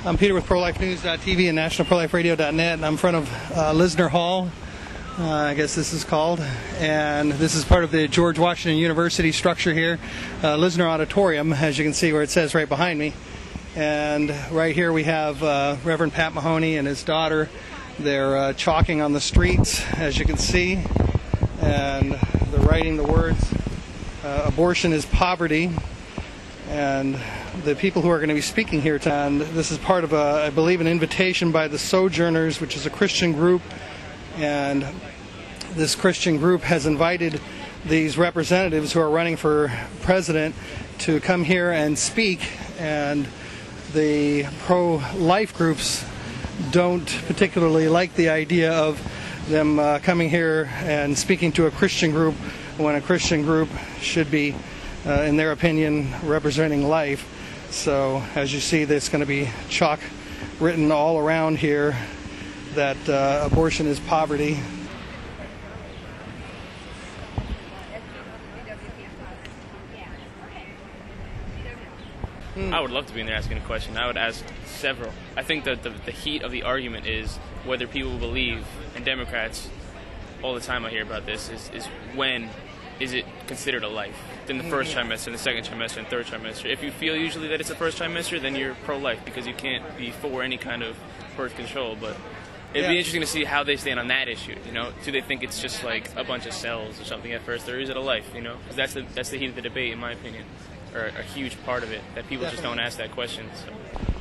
I'm Peter with ProLifeNews.tv and NationalProLifeRadio.net, and I'm in front of Lisner Hall, I guess this is called, and this is part of the George Washington University structure here, Lisner Auditorium, as you can see where it says right behind me. And right here we have Reverend Pat Mahoney and his daughter. They're chalking on the streets, as you can see, and they're writing the words, abortion is poverty. And the people who are going to be speaking here, and this is part of, I believe, an invitation by the Sojourners, which is a Christian group, and this Christian group has invited these representatives who are running for president to come here and speak, and the pro-life groups don't particularly like the idea of them coming here and speaking to a Christian group when a Christian group should be, in their opinion, representing life. So as you see, there's going to be chalk written all around here that abortion is poverty. I would love to be in there asking a question. I would ask several. I think that the heat of the argument is whether people believe, and Democrats, all the time I hear about this, is when is it considered a life? In the first trimester, in the second trimester, and third trimester. If you feel usually that it's the first trimester, then you're pro-life because you can't be for any kind of birth control. But it'd be interesting to see how they stand on that issue. You know, do they think it's just like a bunch of cells or something at first, or is it a life? You know, because that's the heat of the debate, in my opinion, or a huge part of it that people just don't ask that question. So.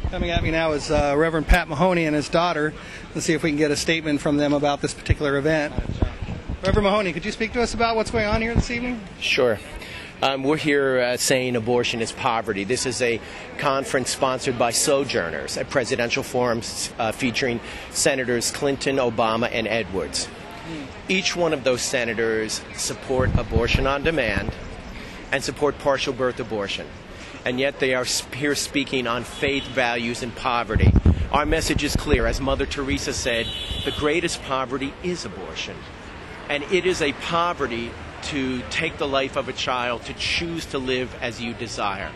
Coming at me now is Reverend Pat Mahoney and his daughter. Let's see if we can get a statement from them about this particular event. Reverend Mahoney, could you speak to us about what's going on here this evening? Sure. We're here saying abortion is poverty. This is a conference sponsored by Sojourners, a presidential forum featuring Senators Clinton, Obama, and Edwards. Each one of those senators support abortion on demand and support partial birth abortion. And yet they are here speaking on faith, values, and poverty. Our message is clear. As Mother Teresa said, the greatest poverty is abortion. And it is a poverty to take the life of a child, to choose to live as you desire.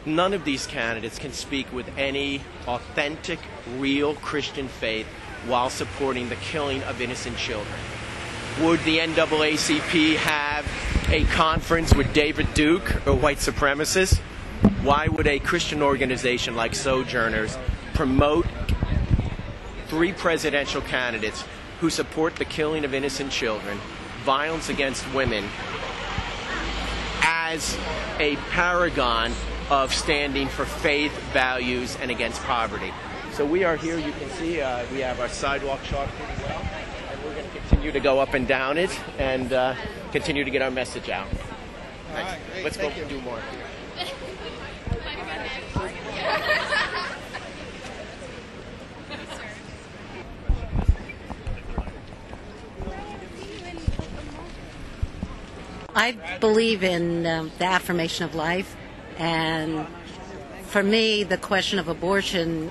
None of these candidates can speak with any authentic, real Christian faith while supporting the killing of innocent children. Would the NAACP have a conference with David Duke or white supremacists? Why would a Christian organization like Sojourners promote 3 presidential candidates who support the killing of innocent children, violence against women, as a paragon of standing for faith, values, and against poverty? So we are here, you can see, we have our sidewalk chalked pretty well, and we're going to continue to go up and down it and continue to get our message out. All right, great. Let's go do more. I believe in the affirmation of life, and for me, the question of abortion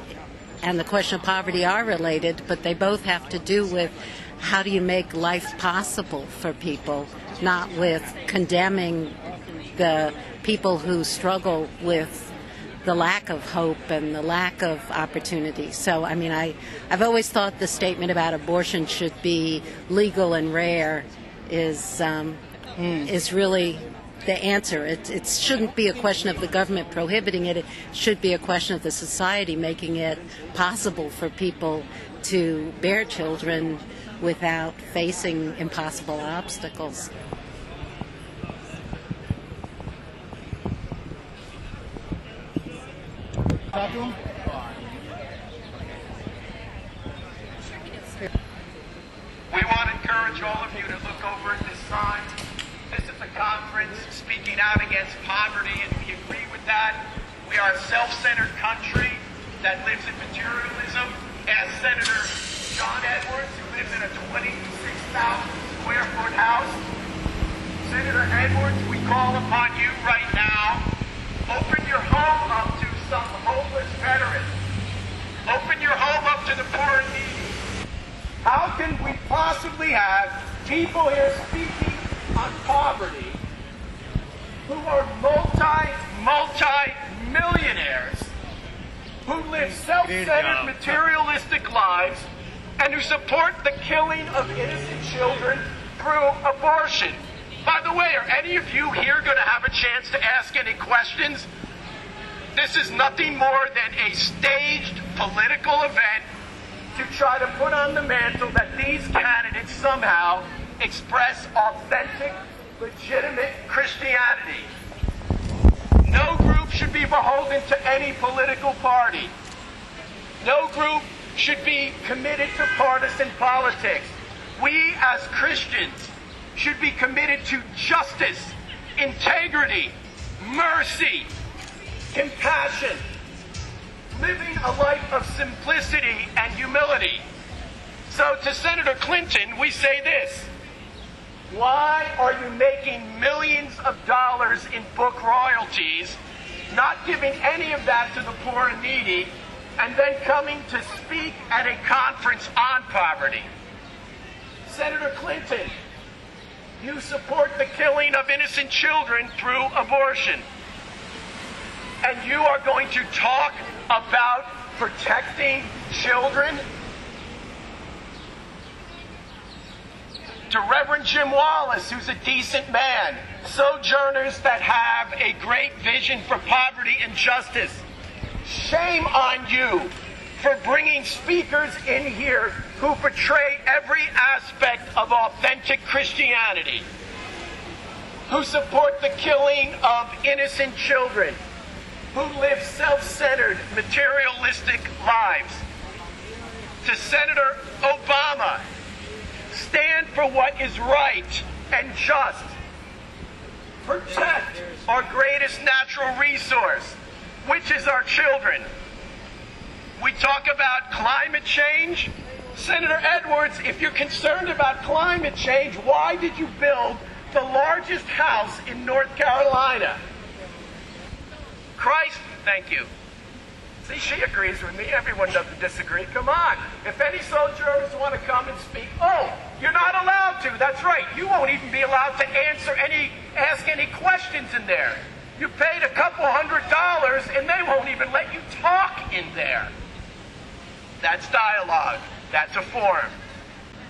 and the question of poverty are related, but they both have to do with how do you make life possible for people, not with condemning the people who struggle with the lack of hope and the lack of opportunity. So, I mean, I've always thought the statement about abortion should be legal and rare is really the answer. It shouldn't be a question of the government prohibiting it. It should be a question of the society making it possible for people to bear children without facing impossible obstacles. Talk to him? We want to encourage all of you to look over at this sign. This is a conference speaking out against poverty, and we agree with that. We are a self-centered country that lives in materialism. As Senator John Edwards, who lives in a 26,000 square foot house, Senator Edwards, we call upon you right now. Open your home up to some homeless veterans. Open your home up to the poor and needy. How can we possibly have people here speaking on poverty who are multi-millionaires who live self-centered, materialistic lives and who support the killing of innocent children through abortion. By the way, are any of you here going to have a chance to ask any questions? This is nothing more than a staged political event to try to put on the mantle that these candidates somehow express authentic, legitimate Christianity. No group should be beholden to any political party. No group should be committed to partisan politics. We as Christians should be committed to justice, integrity, mercy, compassion, living a life of simplicity and humility. So to Senator Clinton, we say this: why are you making millions of dollars in book royalties, not giving any of that to the poor and needy, and then coming to speak at a conference on poverty? Senator Clinton, you support the killing of innocent children through abortion. And you are going to talk about protecting children? To Reverend Jim Wallace, who's a decent man, sojourners that have a great vision for poverty and justice, shame on you for bringing speakers in here who portray every aspect of authentic Christianity, who support the killing of innocent children, who live self-centered, materialistic lives. To Senator Obama, stand for what is right and just. Protect our greatest natural resource, which is our children. We talk about climate change. Senator Edwards, if you're concerned about climate change, why did you build the largest house in North Carolina? Christ, thank you. See, she agrees with me. Everyone doesn't disagree. Come on. If any sojourners want to come and speak, oh, you're not allowed to. That's right. You won't even be allowed to ask any questions in there. You paid a couple $100 and they won't even let you talk in there. That's dialogue. That's a forum.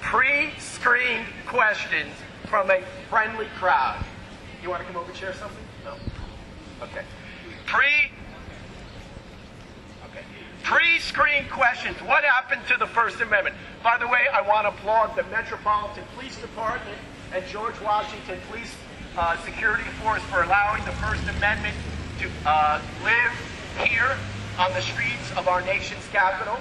Pre-screened questions from a friendly crowd. You want to come over and share something? No? Okay. Pre-screened questions. What happened to the First Amendment? By the way, I want to applaud the Metropolitan Police Department and George Washington Police Security Force for allowing the First Amendment to live here on the streets of our nation's capital.